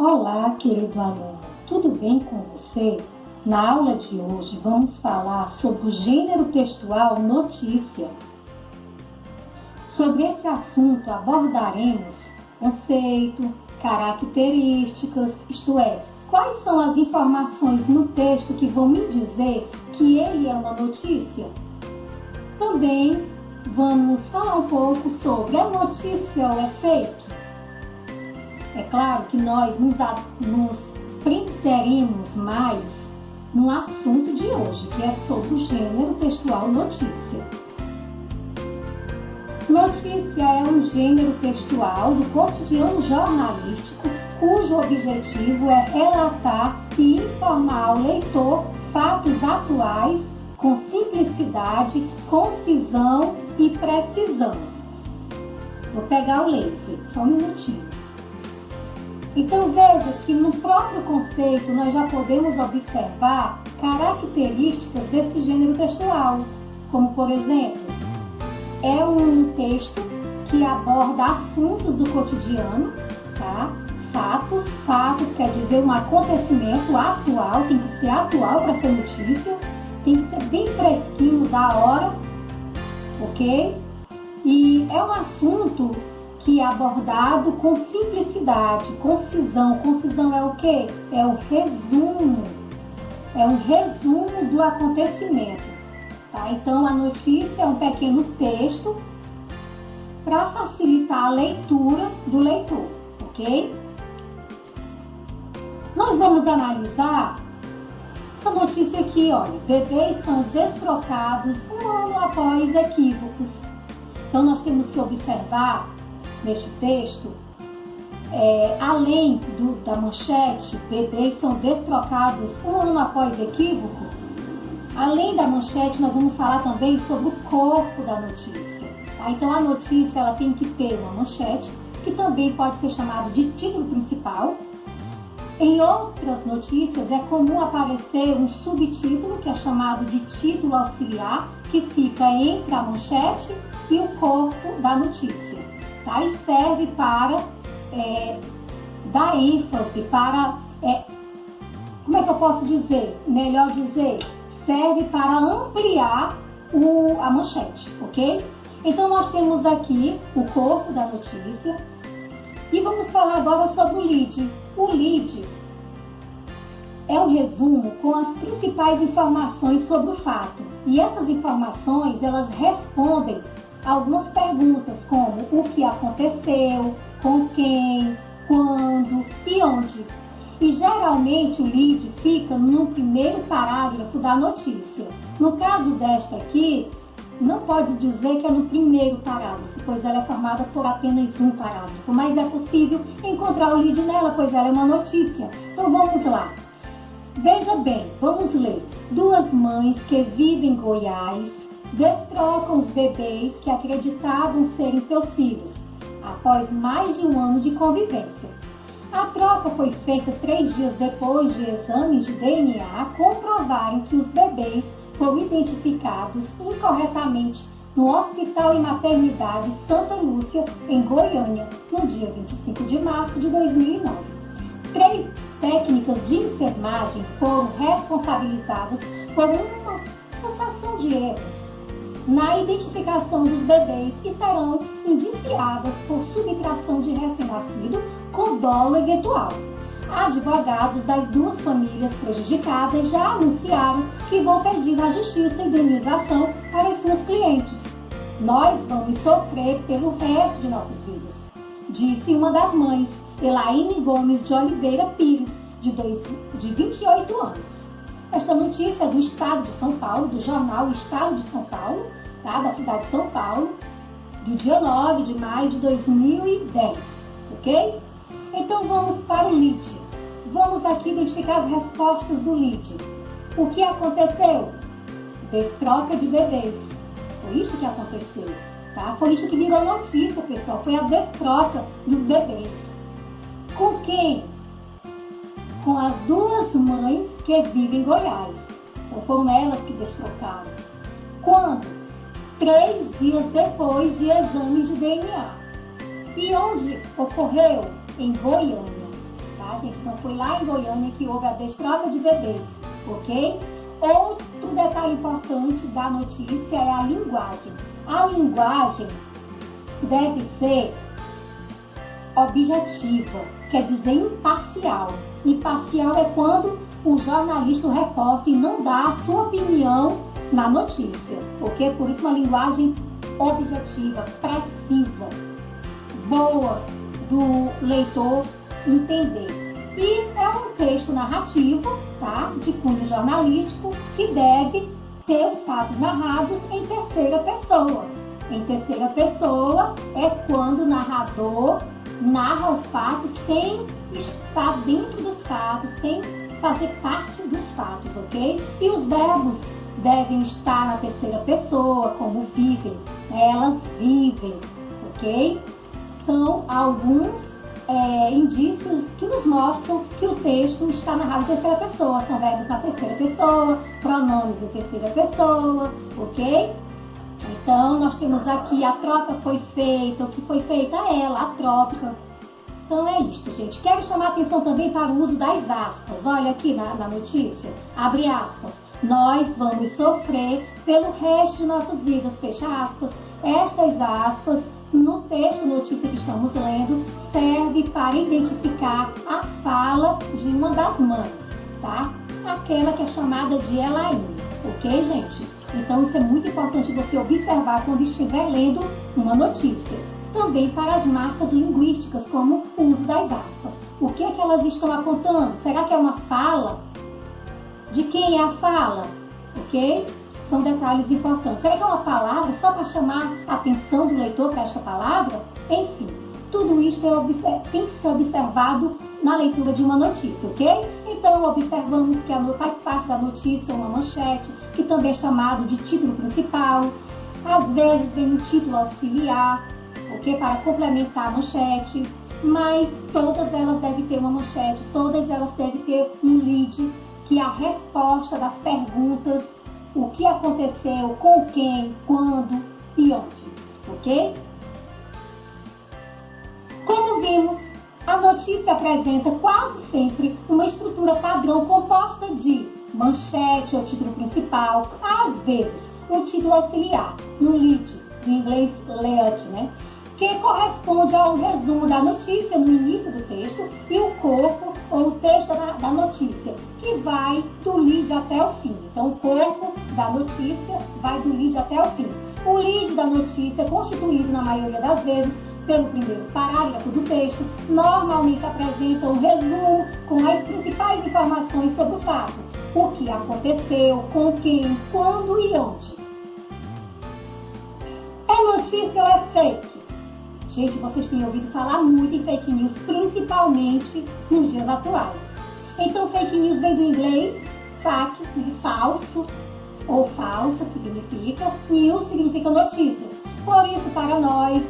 Olá, querido aluno, tudo bem com você? Na aula de hoje vamos falar sobre o gênero textual notícia. Sobre esse assunto abordaremos conceito, características, isto é, quais são as informações no texto que vão me dizer que ele é uma notícia? Também vamos falar um pouco sobre a notícia ou é fake? É claro que nós nos prenderemos mais no assunto de hoje, que é sobre o gênero textual notícia. Notícia é um gênero textual do cotidiano jornalístico cujo objetivo é relatar e informar ao leitor fatos atuais com simplicidade, concisão e precisão. Vou pegar o laser, só um minutinho. Então veja que no próprio conceito nós já podemos observar características desse gênero textual, como por exemplo, é um texto que aborda assuntos do cotidiano, tá? Fatos quer dizer um acontecimento atual, tem que ser atual para ser notícia, tem que ser bem fresquinho da hora, ok? E é um assunto que é abordado com simplicidade, concisão. Concisão é o quê? É o resumo. É um resumo do acontecimento. Tá? Então, a notícia é um pequeno texto para facilitar a leitura do leitor, ok? Nós vamos analisar essa notícia aqui, olha. Bebês são destrocados um ano após equívocos. Então, nós temos que observar neste texto, além da manchete, bebês são destrocados um ano após equívoco, além da manchete, nós vamos falar também sobre o corpo da notícia. Tá? Então, a notícia ela tem que ter uma manchete, que também pode ser chamado de título principal. Em outras notícias, é comum aparecer um subtítulo, que é chamado de título auxiliar, que fica entre a manchete e o corpo da notícia. Tá? E serve para dar ênfase, para, como é que eu posso dizer? Melhor dizer, serve para ampliar a manchete, ok? Então, nós temos aqui o corpo da notícia e vamos falar agora sobre o lead. O lead é um resumo com as principais informações sobre o fato. E essas informações, elas respondem algumas perguntas como o que aconteceu, com quem, quando e onde. E geralmente o lead fica no primeiro parágrafo da notícia. No caso desta aqui, não pode dizer que é no primeiro parágrafo, pois ela é formada por apenas um parágrafo, mas é possível encontrar o lead nela, pois ela é uma notícia. Então vamos lá. Veja bem, vamos ler. Duas mães que vivem em Goiás destrocam os bebês que acreditavam serem seus filhos, após mais de um ano de convivência. A troca foi feita 3 dias depois de exames de DNA comprovarem que os bebês foram identificados incorretamente no Hospital e Maternidade Santa Lúcia, em Goiânia, no dia 25 de março de 2009. 3 técnicas de enfermagem foram responsabilizadas por uma sucessão de erros na identificação dos bebês e serão indiciadas por subtração de recém-nascido com dolo eventual. Advogados das duas famílias prejudicadas já anunciaram que vão pedir à justiça indenização para as suas clientes. Nós vamos sofrer pelo resto de nossas vidas, disse uma das mães, Elaine Gomes de Oliveira Pires, de 28 anos. Esta notícia é do Estado de São Paulo, do jornal Estado de São Paulo, tá? Da cidade de São Paulo, do dia 9 de maio de 2010, ok? Então vamos para o lead. Vamos aqui identificar as respostas do lead. O que aconteceu? Destroca de bebês. Foi isso que aconteceu, tá? Foi isso que virou notícia, pessoal. Foi a destroca dos bebês. Com quem? Com as duas mães que vivem em Goiás. Então foram elas que destrocaram. Quando? 3 dias depois de exames de DNA. E onde ocorreu? Em Goiânia. Tá? gente? Então foi lá em Goiânia que houve a destroca de bebês, ok? Outro detalhe importante da notícia é a linguagem. A linguagem deve ser objetiva, quer dizer imparcial. Imparcial é quando o jornalista, o repórter, não dá a sua opinião na notícia, ok? Por isso uma linguagem objetiva, precisa, boa do leitor entender. E é um texto narrativo, tá? De cunho jornalístico, que deve ter os fatos narrados em terceira pessoa. Em terceira pessoa é quando o narrador narra os fatos sem estar dentro dos fatos, sem fazer parte dos fatos, ok? E os verbos devem estar na terceira pessoa, como vivem, elas vivem, ok? São alguns indícios que nos mostram que o texto está narrado em terceira pessoa. São verbos na terceira pessoa, pronomes em terceira pessoa, ok? Então, nós temos aqui a troca foi feita, o que foi feita ela, a troca. Então é isto, gente. Quero chamar a atenção também para o uso das aspas. Olha aqui na notícia, abre aspas. Nós vamos sofrer pelo resto de nossas vidas, fecha aspas. Estas aspas, no texto notícia que estamos lendo, serve para identificar a fala de uma das mães, tá? Aquela que é chamada de Elaine, ok, gente? Então isso é muito importante você observar quando estiver lendo uma notícia. Também para as marcas linguísticas, como o uso das aspas. O que é que elas estão apontando? Será que é uma fala? De quem é a fala? Ok? São detalhes importantes. Será que é uma palavra só para chamar a atenção do leitor para esta palavra? Enfim, tudo isso tem que ser observado na leitura de uma notícia, ok? Então, observamos que faz parte da notícia uma manchete, que também é chamado de título principal. Às vezes vem um título auxiliar, ok? Para complementar a manchete. Mas todas elas devem ter uma manchete, todas elas devem ter um lead, que é a resposta das perguntas, o que aconteceu, com quem, quando e onde, ok? Como vimos, a notícia apresenta quase sempre uma estrutura padrão composta de manchete ou título principal, às vezes um título auxiliar, um lead, do inglês lead, né? Que corresponde a um resumo da notícia no início do texto e o corpo ou o texto da notícia, que vai do lead até o fim. Então, o corpo da notícia vai do lead até o fim. O lead da notícia é constituído, na maioria das vezes, pelo primeiro parágrafo do texto, normalmente apresenta um resumo com as principais informações sobre o fato, o que aconteceu, com quem, quando e onde. É notícia ou é fake? Gente, vocês têm ouvido falar muito em fake news, principalmente nos dias atuais. Então, fake news vem do inglês, fake, falso, ou falsa significa, news significa notícias. Por isso, para nós,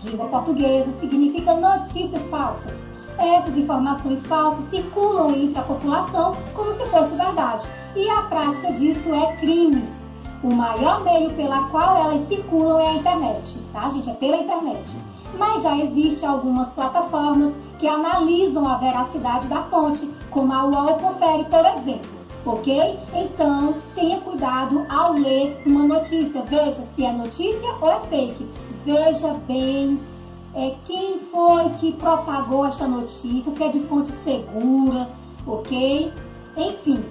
língua portuguesa, significa notícias falsas. Essas informações falsas circulam entre a população como se fosse verdade. E a prática disso é crime. O maior meio pela qual elas circulam é a internet, tá, gente? É pela internet. Mas já existem algumas plataformas que analisam a veracidade da fonte, como a UOL Confere, por exemplo, ok? Então, tenha cuidado ao ler uma notícia. Veja se é notícia ou é fake. Veja bem quem foi que propagou esta notícia, se é de fonte segura, ok? Enfim,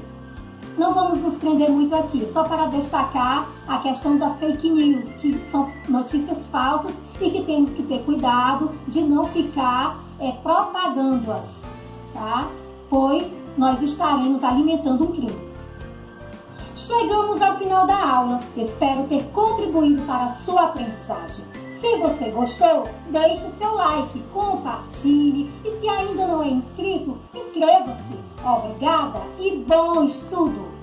não vamos nos prender muito aqui, só para destacar a questão da fake news, que são notícias falsas e que temos que ter cuidado de não ficar propagando-as, tá? Pois nós estaremos alimentando um crime. Chegamos ao final da aula, espero ter contribuído para a sua aprendizagem. Se você gostou, deixe seu like, compartilhe e se ainda não é inscrito, inscreva-se. Obrigada e bom estudo!